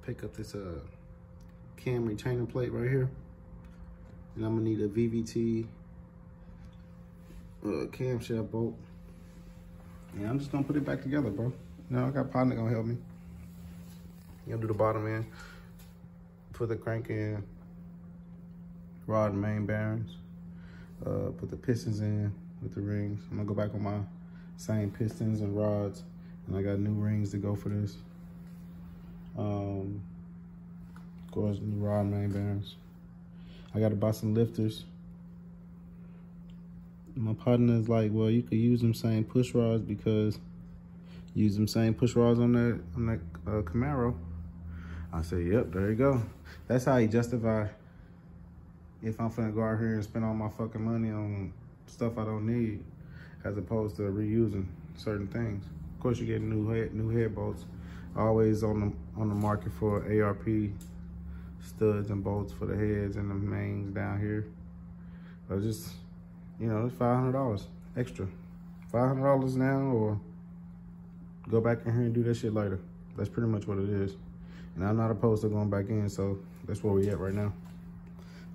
pick up this cam retaining plate right here. And I'm gonna need a VVT camshaft bolt. And I'm just gonna put it back together, bro. Now I got a partner gonna help me. You'll do the bottom end, put the crank in, rod and main bearings, put the pistons in with the rings. I'm gonna go back on my same pistons and rods, and I got new rings to go for this. Of course, new rod and main bearings. I gotta buy some lifters. My partner is like, well, you could use them same push rods because use them same push rods on that Camaro. I said, yep, there you go. That's how you justify if I'm finna go out here and spend all my fucking money on stuff I don't need, as opposed to reusing certain things. Of course, you get new head bolts. Always on the market for ARP studs and bolts for the heads and the mains down here. But just, you know, it's $500 extra. $500 now, or go back in here and do that shit later. That's pretty much what it is. And I'm not opposed to going back in, so that's where we at right now.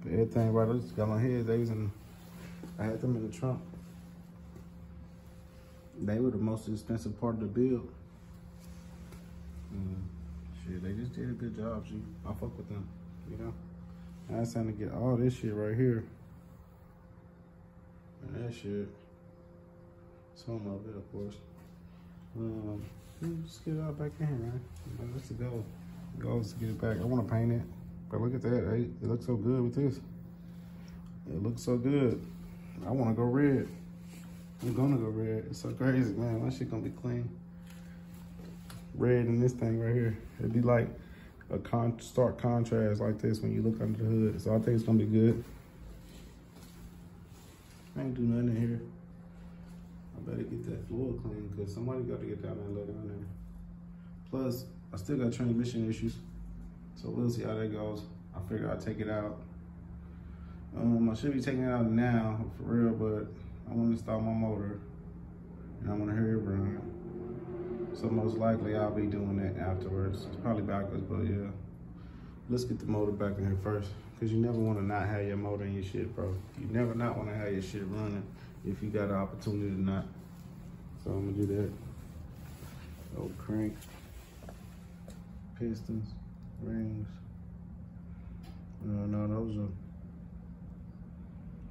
But everything right, I just got my heads. I had them in the trunk. They were the most expensive part of the build. Shit, they just did a good job, G. I fuck with them, you know? Now it's time to get all this shit right here. And that shit. Some of it, of course. Just get it all back in here, man. That's the goal. The goal is to get it back. I want to paint it, but look at that. Hey, it looks so good with this. It looks so good. I want to go red. I'm gonna go red. It's so crazy, man. My shit gonna be clean. Red in this thing right here. It'd be like a stark contrast like this when you look under the hood. So I think it's gonna be good. I ain't do nothing in here. I better get that floor clean because somebody got to get down there and let it in there. Plus, I still got transmission issues. So we'll see how that goes. I figure I'll take it out. I should be taking it out now, for real, but I want to install my motor and I want to hear it run. So most likely I'll be doing that afterwards. It's probably backwards, but yeah. Let's get the motor back in here first, because you never want to not have your motor in your shit, bro. You never not want to have your shit running if you got an opportunity to not. So I'm gonna do that. Old crank, pistons, rings. No, those are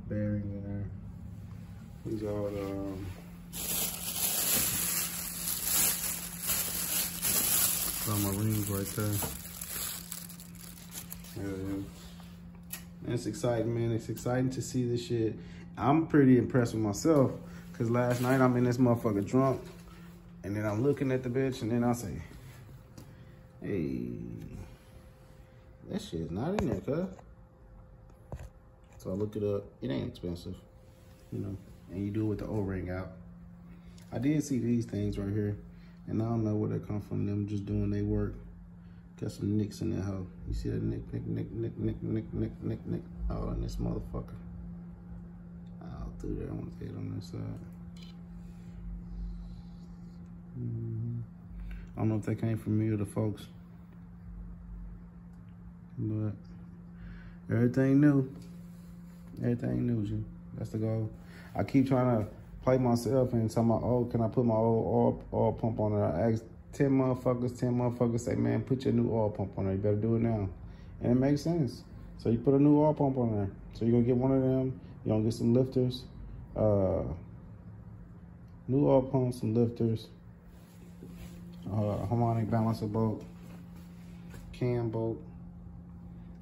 bearings in there. These are all my rings right there. Yeah. It's exciting, man. It's exciting to see this shit. I'm pretty impressed with myself, because last night I'm in this motherfucker drunk, and then I'm looking at the bitch, and then I say, hey, that shit's not in there, cuz. So I look it up. It ain't expensive, you know, and you do it with the O-ring out. I did see these things right here, and I don't know where they come from. Them just doing their work. Got some nicks in that hoe. You see that nick. Oh, and this motherfucker. I'll through there. I want to get on this side. I don't know if they came from me or the folks, but everything new. Everything new, G. That's the goal. I keep trying to play myself and tell my, oh, can I put my old oil pump on it? I asked 10 motherfuckers say, man, put your new oil pump on there. You better do it now. And it makes sense. So you put a new oil pump on there. So you're gonna get one of them. You're gonna get some lifters. New oil pump, some lifters. Harmonic balancer bolt. Cam bolt.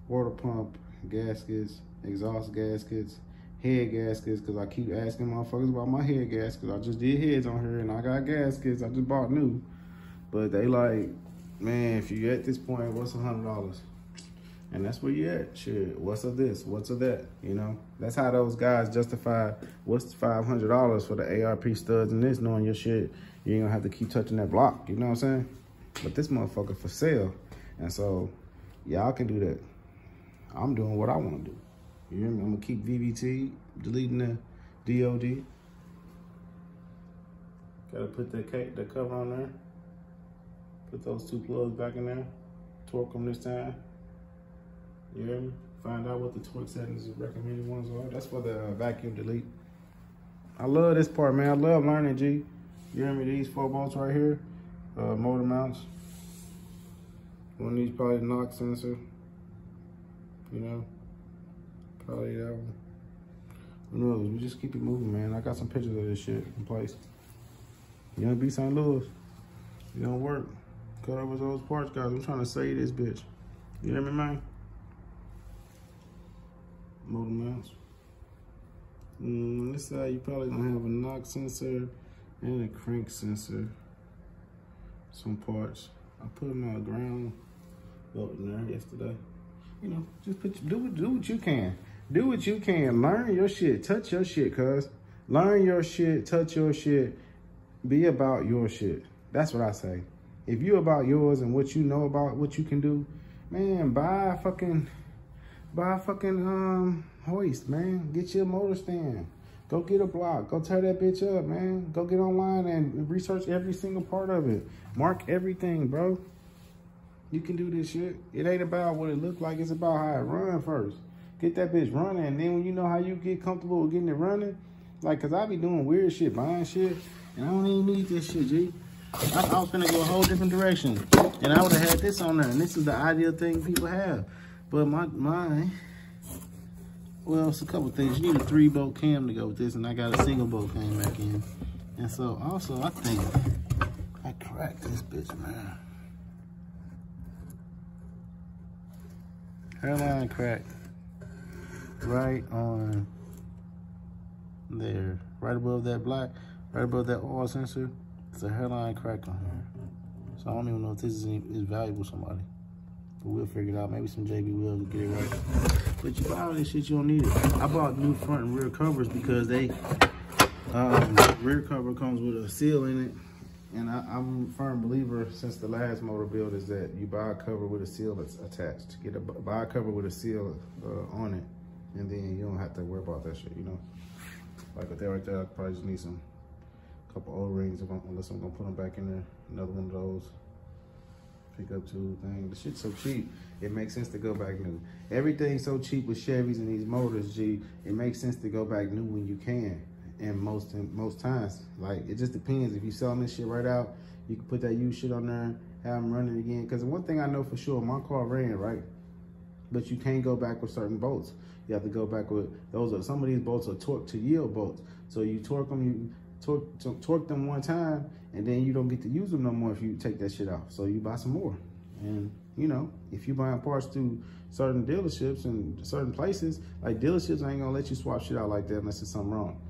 Water pump, gaskets, exhaust gaskets, head gaskets, because I keep asking motherfuckers about my head gaskets. I just did heads on here and I got gaskets. I just bought new. But they like, man, if you at this point, what's $100? And that's where you at. Shit, what's of this? What's of that? You know? That's how those guys justify what's $500 for the ARP studs and this, knowing your shit. You ain't gonna have to keep touching that block. You know what I'm saying? But this motherfucker for sale. And so, y'all can do that. I'm doing what I want to do. You hear me? I'm gonna keep VVT, deleting the DOD. Gotta put the cover on there. Put those two plugs back in there. Torque them this time. You hear me? Find out what the torque settings and recommended ones are. That's for the vacuum delete. I love this part, man. I love learning, G. You hear me? These 4 bolts right here, motor mounts. One of these probably the knock sensor. You know, probably that one. Who knows? We just keep it moving, man. I got some pictures of this shit in place. You know, be St. Louis. It don't work. Cutoversoldspartsguys. I'm trying to save this bitch. You hear me, man? Motor mounts. This side, you probably gonna have a knock sensor and a crank sensor. Some parts. I put them on the ground belt in there yesterday. You know, just do what you can. Do what you can. Learn your shit. Touch your shit, cuz. Learn your shit. Touch your shit. Be about your shit. That's what I say. If you about yours and what you know about what you can do, man, buy a fucking hoist, man. Get your motor stand. Go get a block. Go tear that bitch up, man. Go get online and research every single part of it. Mark everything, bro. You can do this shit. It ain't about what it look like. It's about how it run first. Get that bitch running. And then when you know how you get comfortable with getting it running, like, cause I be doing weird shit, buying shit, and I don't even need this shit, G. I was finna go a whole different direction. And I would have had this on there. And this is the ideal thing people have. But mine, well, it's a couple things. You need a 3-bolt cam to go with this, and I got a single bolt cam back in. And so also I think I cracked this bitch, man. Hairline crack. Right on there. Right above that black, right above that oil sensor. It's a hairline crack on here. So I don't even know if this is valuable to somebody. But we'll figure it out. Maybe some JB will get it right. But you buy all this shit, you don't need it. I bought new front and rear covers because they, rear cover comes with a seal in it. And I'm a firm believer since the last motor build is that you buy a cover with a seal that's attached. Buy a cover with a seal on it. And then you don't have to worry about that shit, you know? Like with that right there, I probably just need couple O-rings unless I'm gonna put them back in there. Another one of those pickup tube thing. The shit's so cheap, it makes sense to go back new. Everything's so cheap with Chevys and these motors, G. It makes sense to go back new when you can. And most times, like, it just depends. If you selling this shit right out, you can put that used shit on there, have them running again. Because one thing I know for sure, my car ran, right? But you can't go back with certain bolts. You have to go back with some of these bolts are torque to yield bolts. So you torque them, you torque them one time, and then you don't get to use them no more if you take that shit off. So you buy some more. And you know, if you buying parts through certain dealerships and certain places, like dealerships ain't gonna let you swap shit out like that unless there's something wrong.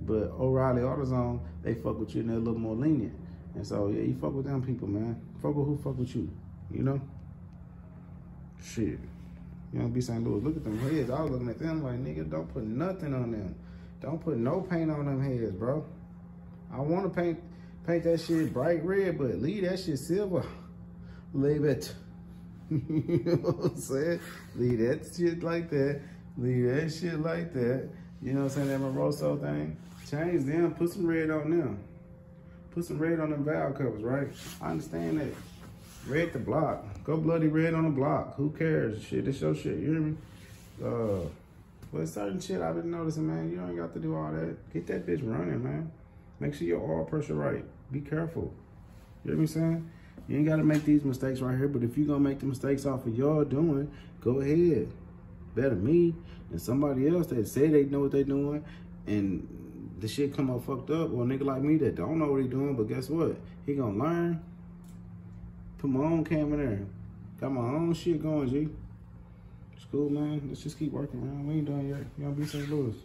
But O'Reilly AutoZone, they fuck with you and they're a little more lenient. And so yeah, you fuck with them people, man. Fuck with who fuck with you, you know? Shit. You know, be St. Louis. Look at them heads. I was looking at them like, nigga, don't put nothing on them. Don't put no paint on them heads, bro. I want to paint that shit bright red, but leave that shit silver. Leave it. You know what I'm saying? Leave that shit like that. Leave that shit like that. You know what I'm saying? That Moroso thing. Change them. Put some red on them. Put some red on them valve covers, right? I understand that. Red the block. Go bloody red on the block. Who cares? Shit, it's your shit. You hear me? But certain shit I've been noticing, man. You ain't got to do all that. Get that bitch running, man. Make sure your oil pressure right. Be careful. You hear me saying? You ain't got to make these mistakes right here, but if you're going to make the mistakes off of y'all doing, go ahead. Better me than somebody else that say they know what they doing and the shit come up fucked up, or a nigga like me that don't know what he doing, but guess what? He going to learn. Put my own cam in there. Got my own shit going, G. It's cool, man. Let's just keep working, man. We ain't done yet. You know, be St. Louis.